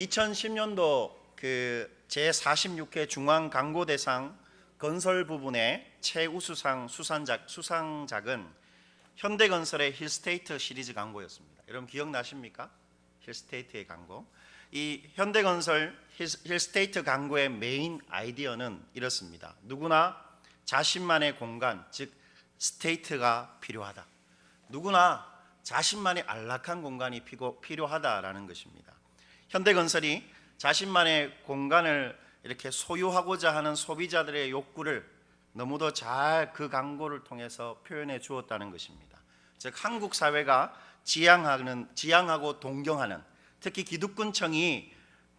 2010년도 제46회 중앙광고대상 건설 부분의 최우수상 수상작은 현대건설의 힐스테이트 시리즈 광고였습니다. 여러분 기억나십니까? 힐스테이트의 광고. 이 현대건설 힐스테이트 광고의 메인 아이디어는 이렇습니다. 누구나 자신만의 공간, 즉 스테이트가 필요하다. 누구나 자신만의 안락한 공간이 필요하다라는 것입니다. 현대건설이 자신만의 공간을 이렇게 소유하고자 하는 소비자들의 욕구를 너무도 잘 그 광고를 통해서 표현해 주었다는 것입니다. 즉 한국 사회가 지향하고 동경하는, 특히 기득권층이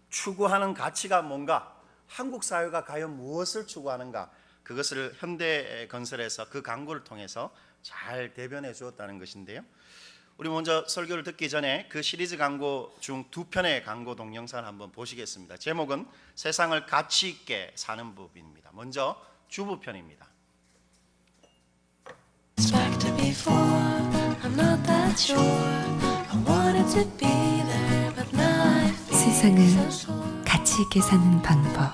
추구하는 가치가 뭔가, 한국 사회가 과연 무엇을 추구하는가, 그것을 현대건설에서 그 광고를 통해서 잘 대변해 주었다는 것인데요. 우리 먼저 설교를 듣기 전에 그 시리즈 광고 중 두 편의 광고 동영상을 한번 보시겠습니다. 제목은 세상을 가치 있게 사는 법입니다. 먼저 주부편입니다. 세상을 가치 있게 사는 방법.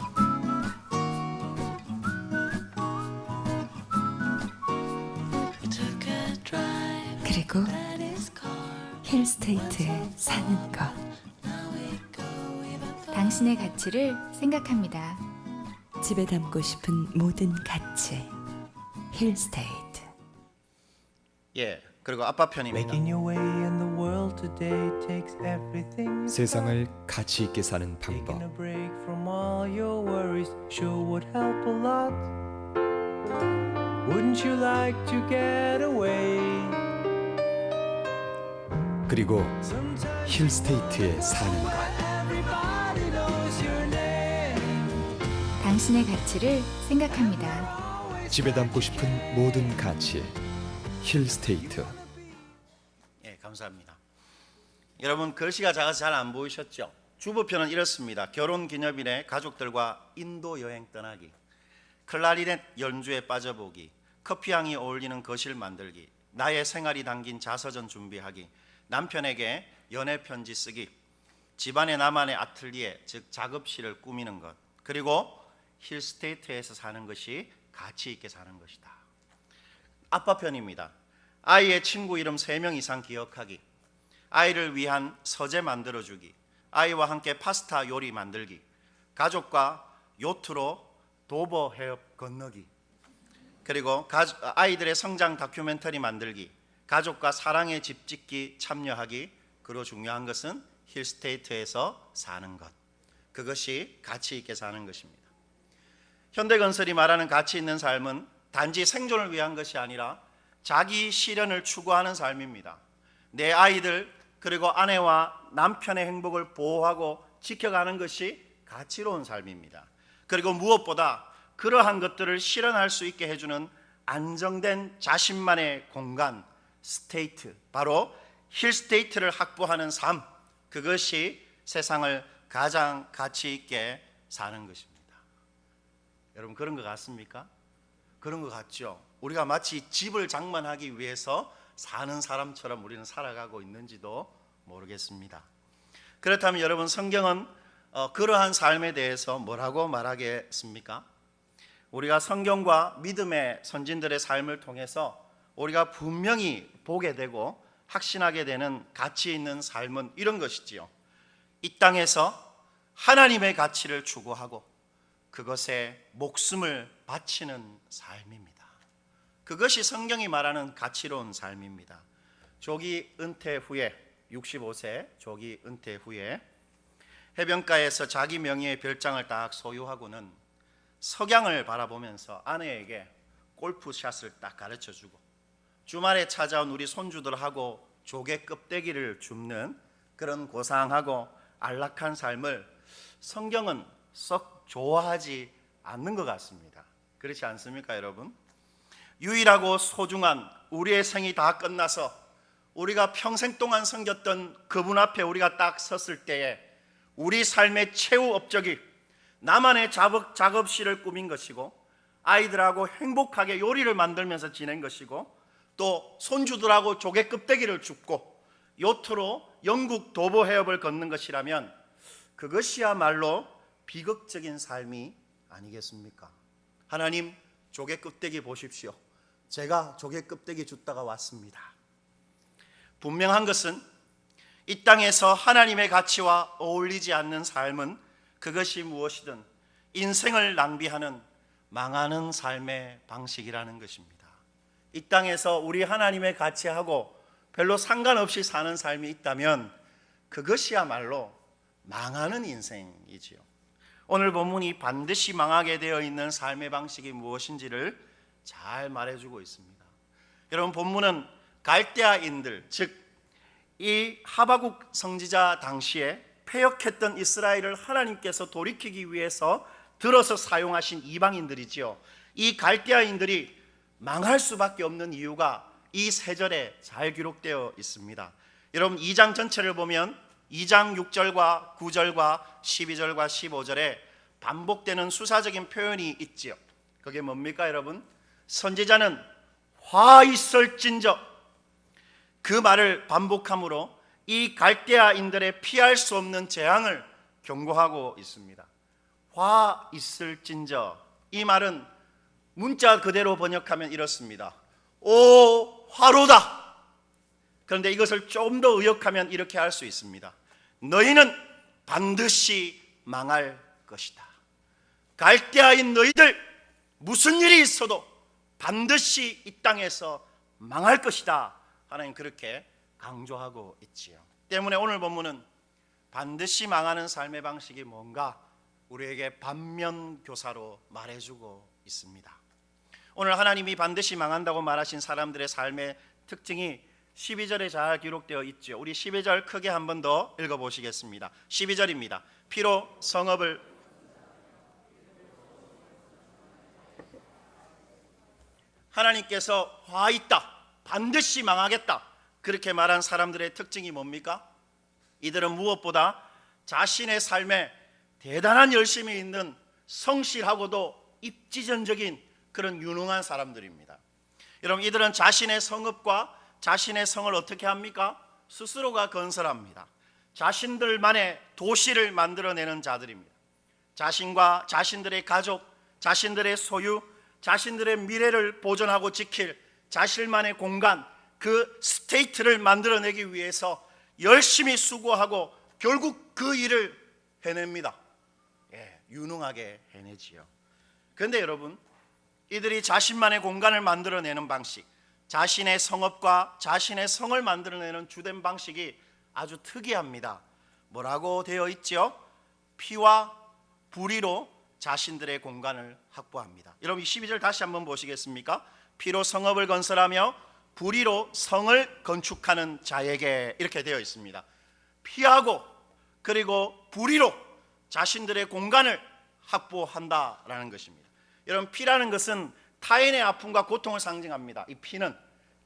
그리고 힐스테이트에 사는 것. 당신의 가치를 생각합니다. 집에 담고 싶은 모든 가치. 힐스테이트. 그리고 아빠 편입니다. Making your way in the world today takes everything. 세상을 가치 있게 사는 Taking 방법. a break from all your worries sure would help a lot. Wouldn't you like to get away? 그리고 Sometimes 힐스테이트에 사는 것. everybody knows your name. 당신의 가치를 생각합니다. 집에 담고 싶은 모든 가치. 힐스테이트. 감사합니다. 여러분 글씨가 작아서 잘 안 보이셨죠? 주부편은 이렇습니다. 결혼 기념일에 가족들과 인도 여행 떠나기, 클라리넷 연주에 빠져보기, 커피향이 어울리는 거실 만들기, 나의 생활이 담긴 자서전 준비하기, 남편에게 연애 편지 쓰기, 집안의 나만의 아틀리에 즉 작업실을 꾸미는 것, 그리고 힐스테이트에서 사는 것이 가치 있게 사는 것이다. 아빠 편입니다. 아이의 친구 이름 3명 이상 기억하기, 아이를 위한 서재 만들어주기, 아이와 함께 파스타 요리 만들기, 가족과 요트로 도보 해협 건너기, 그리고 아이들의 성장 다큐멘터리 만들기, 가족과 사랑의 집 짓기 참여하기, 그리고 중요한 것은 힐스테이트에서 사는 것. 그것이 가치 있게 사는 것입니다. 현대건설이 말하는 가치 있는 삶은 단지 생존을 위한 것이 아니라 자기 실현을 추구하는 삶입니다. 내 아이들 그리고 아내와 남편의 행복을 보호하고 지켜가는 것이 가치로운 삶입니다. 그리고 무엇보다 그러한 것들을 실현할 수 있게 해주는 안정된 자신만의 공간, 스테이트, 바로 힐스테이트를 확보하는 삶, 그것이 세상을 가장 가치 있게 사는 것입니다. 여러분 그런 것 같습니까? 그런 것 같죠? 우리가 마치 집을 장만하기 위해서 사는 사람처럼 우리는 살아가고 있는지도 모르겠습니다. 그렇다면 여러분 성경은 그러한 삶에 대해서 뭐라고 말하겠습니까? 우리가 성경과 믿음의 선진들의 삶을 통해서 우리가 분명히 보게 되고 확신하게 되는 가치 있는 삶은 이런 것이지요. 이 땅에서 하나님의 가치를 추구하고 그것에 목숨을 바치는 삶입니다. 그것이 성경이 말하는 가치로운 삶입니다. 조기 은퇴 후에 65세 조기 은퇴 후에 해변가에서 자기 명의의 별장을 딱 소유하고는 석양을 바라보면서 아내에게 골프샷을 딱 가르쳐주고 주말에 찾아온 우리 손주들하고 조개 껍데기를 줍는 그런 고상하고 안락한 삶을 성경은 썩 좋아하지 않는 것 같습니다. 그렇지 않습니까, 여러분? 유일하고 소중한 우리의 생이 다 끝나서 우리가 평생 동안 섬겼던 그분 앞에 우리가 딱 섰을 때에 우리 삶의 최후 업적이 나만의 작업실을 꾸민 것이고 아이들하고 행복하게 요리를 만들면서 지낸 것이고 또 손주들하고 조개 껍데기를 줍고 요트로 영국 도보 해협을 걷는 것이라면 그것이야말로 비극적인 삶이 아니겠습니까? 하나님, 조개 껍데기 보십시오. 제가 조개 껍데기 줍다가 왔습니다. 분명한 것은 이 땅에서 하나님의 가치와 어울리지 않는 삶은 그것이 무엇이든 인생을 낭비하는 망하는 삶의 방식이라는 것입니다. 이 땅에서 우리 하나님의 가치하고 별로 상관없이 사는 삶이 있다면 그것이야말로 망하는 인생이지요. 오늘 본문이 반드시 망하게 되어 있는 삶의 방식이 무엇인지를 잘 말해주고 있습니다. 여러분, 본문은 갈대아인들, 즉 이 하바국 선지자 당시에 패역했던 이스라엘을 하나님께서 돌이키기 위해서 들어서 사용하신 이방인들이지요. 이 갈대아인들이 망할 수밖에 없는 이유가 이 세 절에 잘 기록되어 있습니다. 여러분, 2장 전체를 보면 2장 6절과 9절과 12절과 15절에 반복되는 수사적인 표현이 있지요. 그게 뭡니까 여러분? 선지자는 화 있을진저, 그 말을 반복함으로 이 갈대아인들의 피할 수 없는 재앙을 경고하고 있습니다. 화 있을진저, 이 말은 문자 그대로 번역하면 이렇습니다. 오 화로다. 그런데 이것을 좀 더 의역하면 이렇게 할 수 있습니다. 너희는 반드시 망할 것이다. 갈대아인 너희들, 무슨 일이 있어도 반드시 이 땅에서 망할 것이다. 하나님 그렇게 강조하고 있지요. 때문에 오늘 본문은 반드시 망하는 삶의 방식이 뭔가 우리에게 반면교사로 말해주고 있습니다. 오늘 하나님이 반드시 망한다고 말하신 사람들의 삶의 특징이 12절에 잘 기록되어 있죠. 우리 12절 크게 한 번 더 읽어보시겠습니다. 12절입니다. 피로 성읍을 하나님께서 화 있다, 반드시 망하겠다, 그렇게 말한 사람들의 특징이 뭡니까? 이들은 무엇보다 자신의 삶에 대단한 열심이 있는 성실하고도 입지전적인 그런 유능한 사람들입니다. 여러분, 이들은 자신의 성읍과 자신의 성을 어떻게 합니까? 스스로가 건설합니다. 자신들만의 도시를 만들어내는 자들입니다. 자신과 자신들의 가족, 자신들의 소유, 자신들의 미래를 보존하고 지킬 자신만의 공간, 그 스테이트를 만들어내기 위해서 열심히 수고하고 결국 그 일을 해냅니다. 유능하게 해내지요. 그런데 여러분, 이들이 자신만의 공간을 만들어내는 방식, 자신의 성읍과 자신의 성을 만들어내는 주된 방식이 아주 특이합니다. 뭐라고 되어 있죠? 피와 불의로 자신들의 공간을 확보합니다. 여러분, 12절 다시 한번 보시겠습니까? 피로 성읍을 건설하며 불의로 성을 건축하는 자에게, 이렇게 되어 있습니다. 피하고 그리고 불의로 자신들의 공간을 확보한다라는 것입니다. 여러분, 피라는 것은 타인의 아픔과 고통을 상징합니다. 이 피는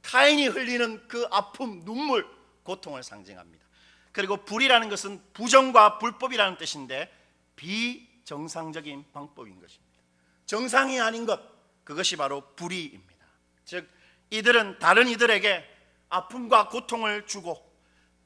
타인이 흘리는 그 아픔, 눈물, 고통을 상징합니다. 그리고 불이라는 것은 부정과 불법이라는 뜻인데 비정상적인 방법인 것입니다. 정상이 아닌 것, 그것이 바로 불의입니다. 즉 이들은 다른 이들에게 아픔과 고통을 주고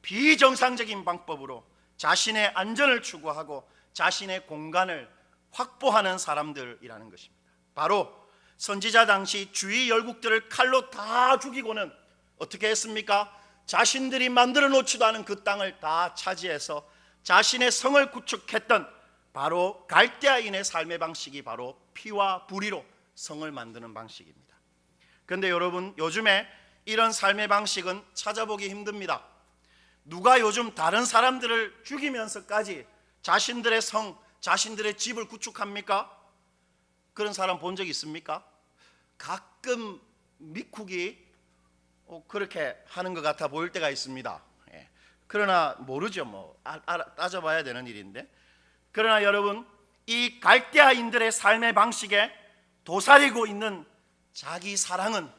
비정상적인 방법으로 자신의 안전을 추구하고 자신의 공간을 확보하는 사람들이라는 것입니다. 바로 선지자 당시 주위 열국들을 칼로 다 죽이고는 어떻게 했습니까? 자신들이 만들어 놓지도 않은 그 땅을 다 차지해서 자신의 성을 구축했던 바로 갈대아인의 삶의 방식이 바로 피와 불의로 성을 만드는 방식입니다. 그런데 여러분, 요즘에 이런 삶의 방식은 찾아보기 힘듭니다. 누가 요즘 다른 사람들을 죽이면서까지 자신들의 성, 자신들의 집을 구축합니까? 그런 사람 본 적 있습니까? 가끔 미쿡이 그렇게 하는 것 같아 보일 때가 있습니다. 그러나 모르죠. 따져봐야 되는 일인데. 그러나 여러분, 이 갈대아인들의 삶의 방식에 도사리고 있는 자기 사랑은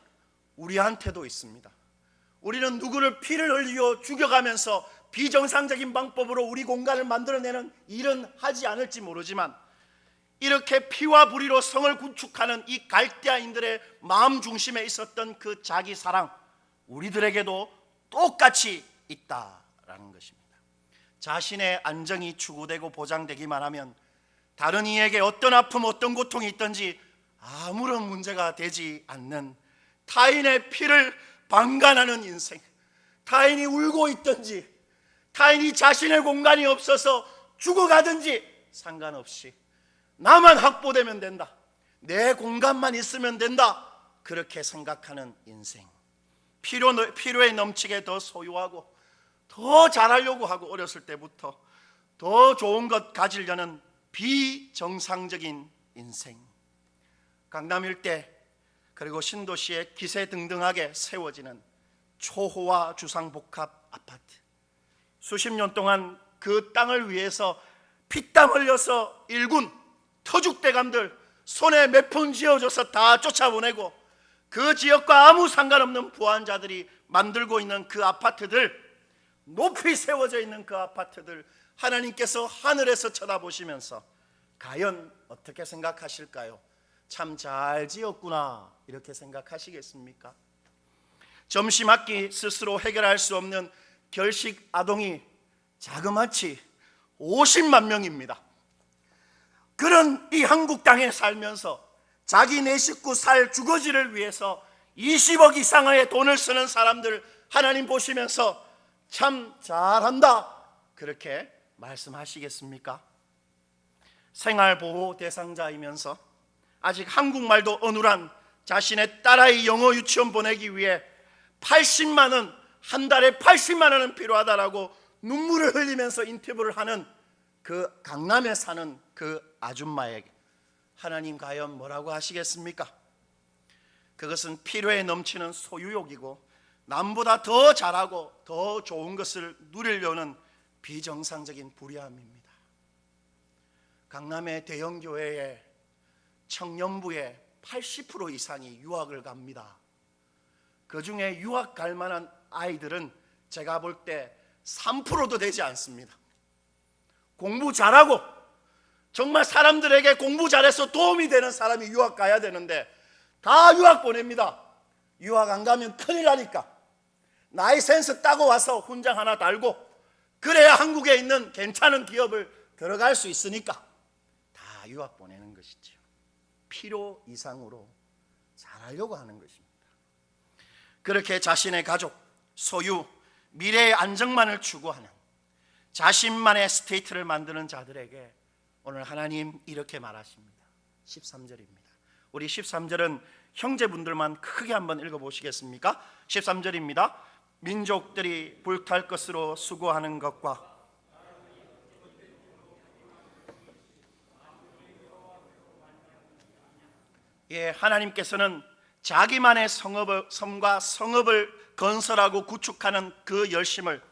우리한테도 있습니다. 우리는 누구를 피를 흘려 죽여가면서 비정상적인 방법으로 우리 공간을 만들어내는 일은 하지 않을지 모르지만, 이렇게 피와 불의로 성을 구축하는 이 갈대아인들의 마음 중심에 있었던 그 자기 사랑, 우리들에게도 똑같이 있다라는 것입니다. 자신의 안정이 추구되고 보장되기만 하면 다른 이에게 어떤 아픔, 어떤 고통이 있든지 아무런 문제가 되지 않는, 타인의 피를 방관하는 인생, 타인이 울고 있든지 타인이 자신의 공간이 없어서 죽어가든지 상관없이 나만 확보되면 된다, 내 공간만 있으면 된다, 그렇게 생각하는 인생. 필요에 넘치게 더 소유하고 더 잘하려고 하고 어렸을 때부터 더 좋은 것 가지려는 비정상적인 인생. 강남 일대 그리고 신도시에 기세등등하게 세워지는 초호화 주상복합 아파트, 수십 년 동안 그 땅을 위해서 피땀 흘려서 일군 터죽대감들 손에 몇 푼 쥐어줘서 다 쫓아보내고 그 지역과 아무 상관없는 부한자들이 만들고 있는 그 아파트들, 높이 세워져 있는 그 아파트들, 하나님께서 하늘에서 쳐다보시면서 과연 어떻게 생각하실까요? 참 잘 지었구나, 이렇게 생각하시겠습니까? 점심 한 끼 스스로 해결할 수 없는 결식 아동이 자그마치 50만 명입니다. 그런 이 한국 땅에 살면서 자기 네 식구 살 주거지를 위해서 20억 이상의 돈을 쓰는 사람들 하나님 보시면서 참 잘한다, 그렇게 말씀하시겠습니까? 생활보호 대상자이면서 아직 한국말도 어눌한 자신의 딸아이 영어 유치원 보내기 위해 80만 원, 한 달에 80만 원은 필요하다라고 눈물을 흘리면서 인터뷰를 하는 그 강남에 사는 그 아줌마에게 하나님 과연 뭐라고 하시겠습니까? 그것은 필요에 넘치는 소유욕이고 남보다 더 잘하고 더 좋은 것을 누리려는 비정상적인 불의함입니다. 강남의 대형교회에 청년부의 80% 이상이 유학을 갑니다. 그 중에 유학 갈 만한 아이들은 제가 볼 때 3%도 되지 않습니다. 공부 잘하고 정말 사람들에게 공부 잘해서 도움이 되는 사람이 유학 가야 되는데 다 유학 보냅니다. 유학 안 가면 큰일 나니까 나이 센스 따고 와서 훈장 하나 달고 그래야 한국에 있는 괜찮은 기업을 들어갈 수 있으니까 다 유학 보내는 것이죠. 필요 이상으로 잘하려고 하는 것입니다. 그렇게 자신의 가족, 소유, 미래의 안정만을 추구하는 자신만의 스테이트를 만드는 자들에게 오늘 하나님 이렇게 말하십니다. 13절입니다. 우리 13절은 형제분들만 크게 한번 읽어보시겠습니까? 13절입니다. 민족들이 불탈 것으로 수고하는 것과 하나님께서는 자기만의 성과 성읍을 건설하고 구축하는 그 열심을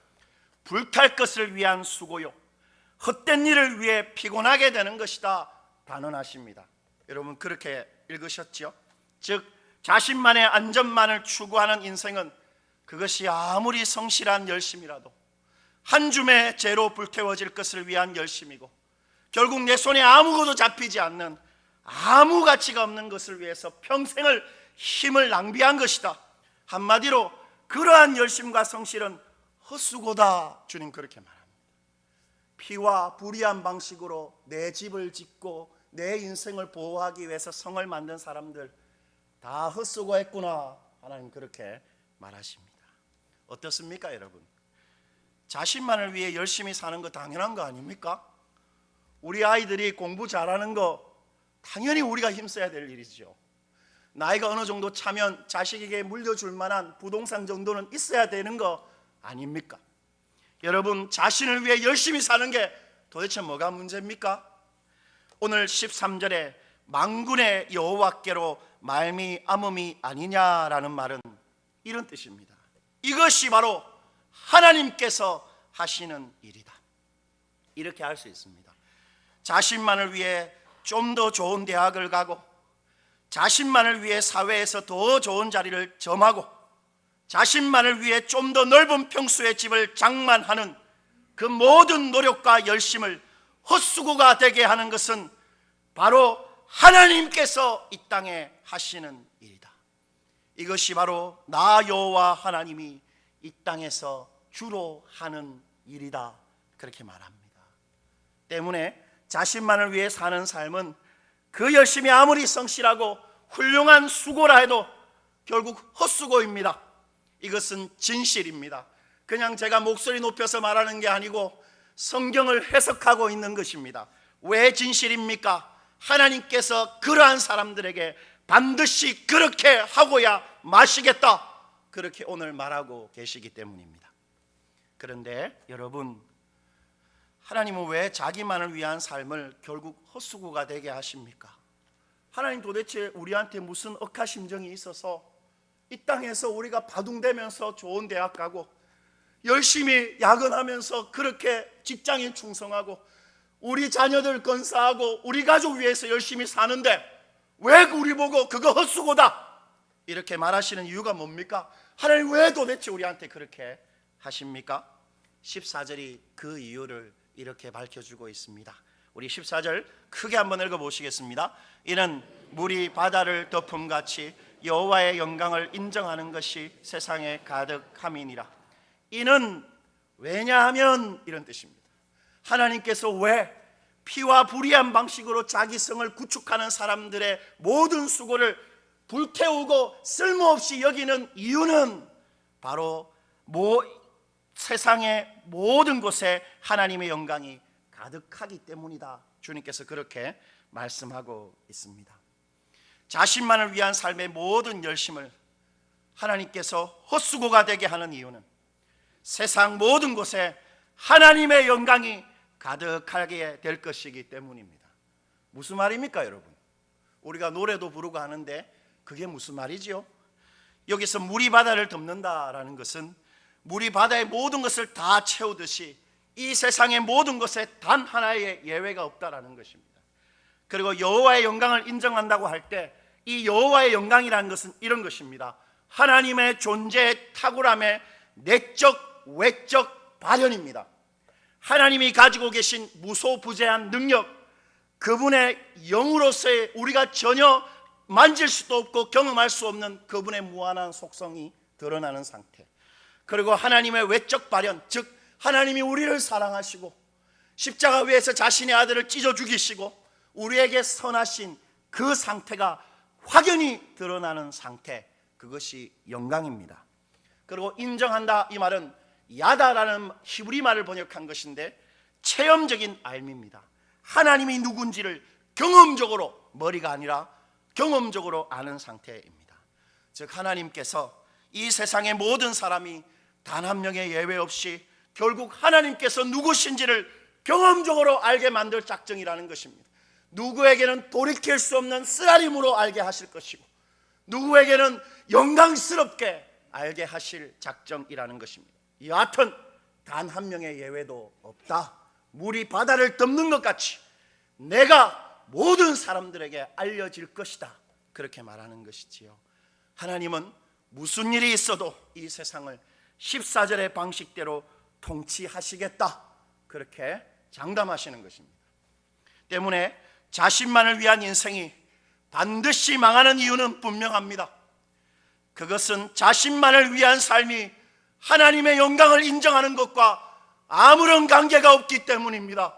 불탈 것을 위한 수고요, 헛된 일을 위해 피곤하게 되는 것이다 단언하십니다. 여러분 그렇게 읽으셨죠? 즉 자신만의 안전만을 추구하는 인생은 그것이 아무리 성실한 열심이라도 한 줌의 재로 불태워질 것을 위한 열심이고 결국 내 손에 아무것도 잡히지 않는 아무 가치가 없는 것을 위해서 평생을 힘을 낭비한 것이다. 한마디로 그러한 열심과 성실은 헛수고다. 주님 그렇게 말합니다. 피와 불의한 방식으로 내 집을 짓고 내 인생을 보호하기 위해서 성을 만든 사람들 다 헛수고했구나. 하나님 그렇게 말하십니다. 어떻습니까 여러분? 자신만을 위해 열심히 사는 거 당연한 거 아닙니까? 우리 아이들이 공부 잘하는 거 당연히 우리가 힘써야 될 일이죠. 나이가 어느 정도 차면 자식에게 물려줄 만한 부동산 정도는 있어야 되는 거 아닙니까? 여러분 자신을 위해 열심히 사는 게 도대체 뭐가 문제입니까? 오늘 13절에 만군의 여호와께로 말미암음이 아니냐라는 말은 이런 뜻입니다. 이것이 바로 하나님께서 하시는 일이다. 이렇게 할 수 있습니다. 자신만을 위해 좀 더 좋은 대학을 가고 자신만을 위해 사회에서 더 좋은 자리를 점하고 자신만을 위해 좀 더 넓은 평수의 집을 장만하는 그 모든 노력과 열심을 헛수고가 되게 하는 것은 바로 하나님께서 이 땅에 하시는 일이다. 이것이 바로 나 여호와 하나님이 이 땅에서 주로 하는 일이다. 그렇게 말합니다. 때문에 자신만을 위해 사는 삶은 그 열심이 아무리 성실하고 훌륭한 수고라 해도 결국 헛수고입니다. 이것은 진실입니다. 그냥 제가 목소리 높여서 말하는 게 아니고 성경을 해석하고 있는 것입니다. 왜 진실입니까? 하나님께서 그러한 사람들에게 반드시 그렇게 하고야 마시겠다, 그렇게 오늘 말하고 계시기 때문입니다. 그런데 여러분, 하나님은 왜 자기만을 위한 삶을 결국 헛수고가 되게 하십니까? 하나님 도대체 우리한테 무슨 억하심정이 있어서 이 땅에서 우리가 바둥대면서 좋은 대학 가고 열심히 야근하면서 그렇게 직장에 충성하고 우리 자녀들 건사하고 우리 가족 위해서 열심히 사는데 왜 우리 보고 그거 헛수고다 이렇게 말하시는 이유가 뭡니까? 하나님 왜 도대체 우리한테 그렇게 하십니까? 14절이 그 이유를 이렇게 밝혀주고 있습니다. 우리 14절 크게 한번 읽어보시겠습니다. 이는 물이 바다를 덮음같이 여호와의 영광을 인정하는 것이 세상에 가득함이니라. 이는 왜냐하면 이런 뜻입니다. 하나님께서 왜 피와 불의한 방식으로 자기 성을 구축하는 사람들의 모든 수고를 불태우고 쓸모없이 여기는 이유는 바로 세상의 모든 곳에 하나님의 영광이 가득하기 때문이다. 주님께서 그렇게 말씀하고 있습니다. 자신만을 위한 삶의 모든 열심을 하나님께서 헛수고가 되게 하는 이유는 세상 모든 곳에 하나님의 영광이 가득하게 될 것이기 때문입니다. 무슨 말입니까, 여러분? 우리가 노래도 부르고 하는데 그게 무슨 말이지요? 여기서 물이 바다를 덮는다라는 것은 물이 바다의 모든 것을 다 채우듯이 이 세상의 모든 것에 단 하나의 예외가 없다라는 것입니다. 그리고 여호와의 영광을 인정한다고 할 때 이 여호와의 영광이라는 것은 이런 것입니다. 하나님의 존재의 탁월함의 내적 외적 발현입니다. 하나님이 가지고 계신 무소부재한 능력, 그분의 영으로서의 우리가 전혀 만질 수도 없고 경험할 수 없는 그분의 무한한 속성이 드러나는 상태, 그리고 하나님의 외적 발현, 즉 하나님이 우리를 사랑하시고 십자가 위에서 자신의 아들을 찢어 죽이시고 우리에게 선하신 그 상태가 확연히 드러나는 상태, 그것이 영광입니다. 그리고 인정한다, 이 말은 야다라는 히브리 말을 번역한 것인데 체험적인 알미입니다. 하나님이 누군지를 경험적으로, 머리가 아니라 경험적으로 아는 상태입니다. 즉 하나님께서 이 세상의 모든 사람이 단 한 명의 예외 없이 결국 하나님께서 누구신지를 경험적으로 알게 만들 작정이라는 것입니다. 누구에게는 돌이킬 수 없는 쓰라림으로 알게 하실 것이고 누구에게는 영광스럽게 알게 하실 작정이라는 것입니다. 여하튼 단 한 명의 예외도 없다. 물이 바다를 덮는 것 같이 내가 모든 사람들에게 알려질 것이다, 그렇게 말하는 것이지요. 하나님은 무슨 일이 있어도 이 세상을 14절의 방식대로 통치하시겠다, 그렇게 장담하시는 것입니다. 때문에 자신만을 위한 인생이 반드시 망하는 이유는 분명합니다. 그것은 자신만을 위한 삶이 하나님의 영광을 인정하는 것과 아무런 관계가 없기 때문입니다.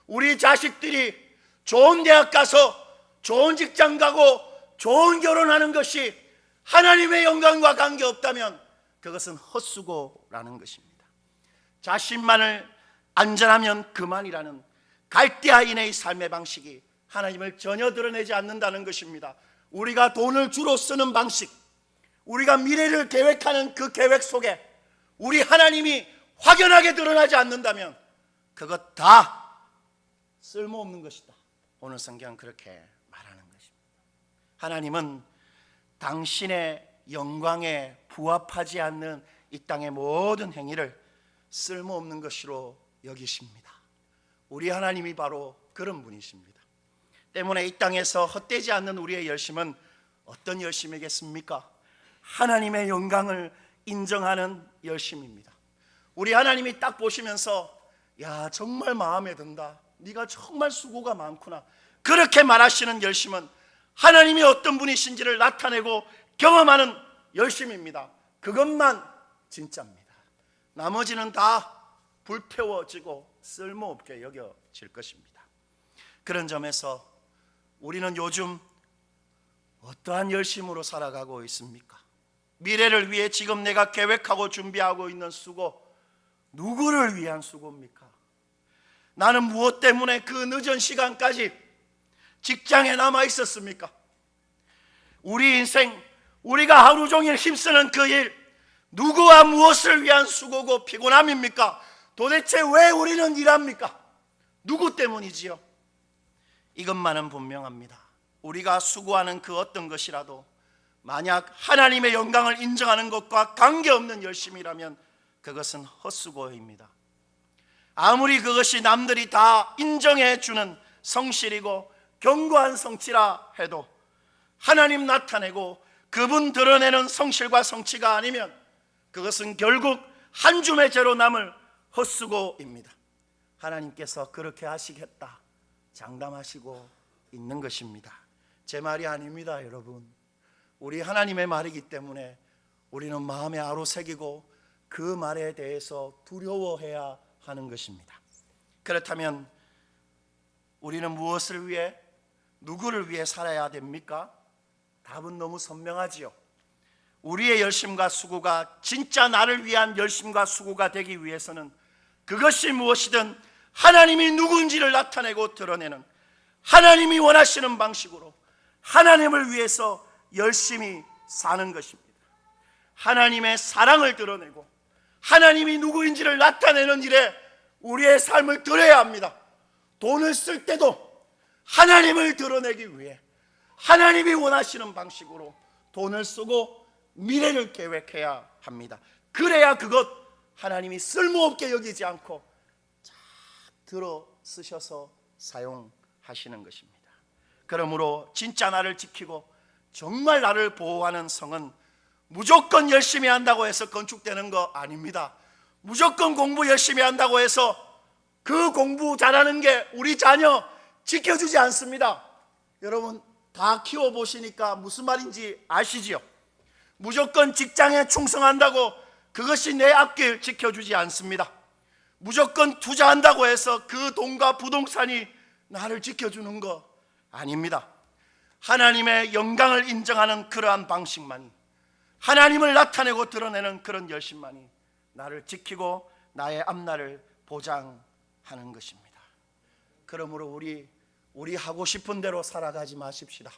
우리 자식들이 좋은 대학 가서 좋은 직장 가고 좋은 결혼하는 것이 하나님의 영광과 관계없다면 그것은 헛수고라는 것입니다. 자신만을 안전하면 그만이라는 갈대아인의 삶의 방식이 하나님을 전혀 드러내지 않는다는 것입니다. 우리가 돈을 주로 쓰는 방식, 우리가 미래를 계획하는 그 계획 속에 우리 하나님이 확연하게 드러나지 않는다면 그것 다 쓸모없는 것이다. 오늘 성경은 그렇게 말하는 것입니다. 하나님은 당신의 영광에 부합하지 않는 이 땅의 모든 행위를 쓸모없는 것으로 여기십니다. 우리 하나님이 바로 그런 분이십니다. 때문에 이 땅에서 헛되지 않는 우리의 열심은 어떤 열심이겠습니까? 하나님의 영광을 인정하는 열심입니다. 우리 하나님이 딱 보시면서 야, 정말 마음에 든다, 네가 정말 수고가 많구나, 그렇게 말하시는 열심은 하나님이 어떤 분이신지를 나타내고 경험하는 열심입니다. 그것만 진짜입니다. 나머지는 다 불태워지고 쓸모없게 여겨질 것입니다. 그런 점에서 우리는 요즘 어떠한 열심으로 살아가고 있습니까? 미래를 위해 지금 내가 계획하고 준비하고 있는 수고, 누구를 위한 수고입니까? 나는 무엇 때문에 그 늦은 시간까지 직장에 남아 있었습니까? 우리 인생, 우리가 하루 종일 힘쓰는 그 일, 누구와 무엇을 위한 수고고 피곤함입니까? 도대체 왜 우리는 일합니까? 누구 때문이지요? 이것만은 분명합니다. 우리가 수고하는 그 어떤 것이라도 만약 하나님의 영광을 인정하는 것과 관계없는 열심이라면 그것은 헛수고입니다. 아무리 그것이 남들이 다 인정해 주는 성실이고 견고한 성취라 해도 하나님 나타내고 그분 드러내는 성실과 성취가 아니면 그것은 결국 한 줌의 죄로 남을 헛수고입니다. 하나님께서 그렇게 하시겠다 장담하시고 있는 것입니다. 제 말이 아닙니다, 여러분. 우리 하나님의 말이기 때문에 우리는 마음에 아로새기고 그 말에 대해서 두려워해야 하는 것입니다. 그렇다면 우리는 무엇을 위해, 누구를 위해 살아야 됩니까? 답은 너무 선명하지요. 우리의 열심과 수고가 진짜 나를 위한 열심과 수고가 되기 위해서는 그것이 무엇이든 하나님이 누구인지를 나타내고 드러내는, 하나님이 원하시는 방식으로 하나님을 위해서 열심히 사는 것입니다. 하나님의 사랑을 드러내고 하나님이 누구인지를 나타내는 일에 우리의 삶을 들여야 합니다. 돈을 쓸 때도 하나님을 드러내기 위해 하나님이 원하시는 방식으로 돈을 쓰고 미래를 계획해야 합니다. 그래야 그것 하나님이 쓸모없게 여기지 않고 잘 들어 쓰셔서 사용하시는 것입니다. 그러므로 진짜 나를 지키고 정말 나를 보호하는 성은 무조건 열심히 한다고 해서 건축되는 거 아닙니다. 무조건 공부 열심히 한다고 해서 그 공부 잘하는 게 우리 자녀 지켜주지 않습니다. 여러분 다 키워보시니까 무슨 말인지 아시지요? 무조건 직장에 충성한다고 그것이 내 앞길 지켜주지 않습니다. 무조건 투자한다고 해서 그 돈과 부동산이 나를 지켜주는 거 아닙니다. 하나님의 영광을 인정하는 그러한 방식만이, 하나님을 나타내고 드러내는 그런 열심만이 나를 지키고 나의 앞날을 보장하는 것입니다. 그러므로 우리 하고 싶은 대로 살아가지 마십시다.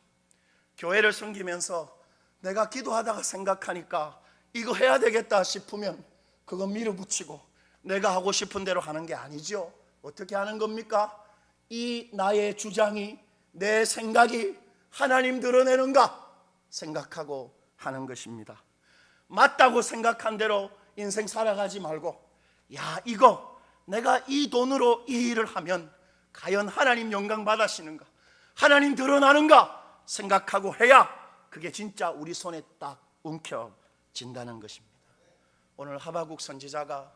교회를 섬기면서 내가 기도하다가 생각하니까 이거 해야 되겠다 싶으면 그거 밀어붙이고 내가 하고 싶은 대로 하는 게 아니죠. 어떻게 하는 겁니까? 이 나의 주장이, 내 생각이 하나님 드러내는가 생각하고 하는 것입니다. 맞다고 생각한 대로 인생 살아가지 말고, 야, 이거 내가 이 돈으로 이 일을 하면 과연 하나님 영광 받으시는가, 하나님 드러나는가 생각하고 해야 그게 진짜 우리 손에 딱 움켜진다는 것입니다. 오늘 하박국 선지자가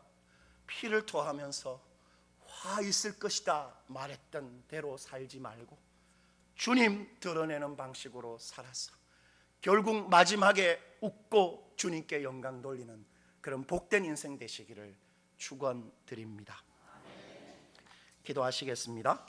피를 토하면서 화 있을 것이다 말했던 대로 살지 말고 주님 드러내는 방식으로 살아서 결국 마지막에 웃고 주님께 영광 돌리는 그런 복된 인생 되시기를 축원드립니다. 기도하시겠습니다.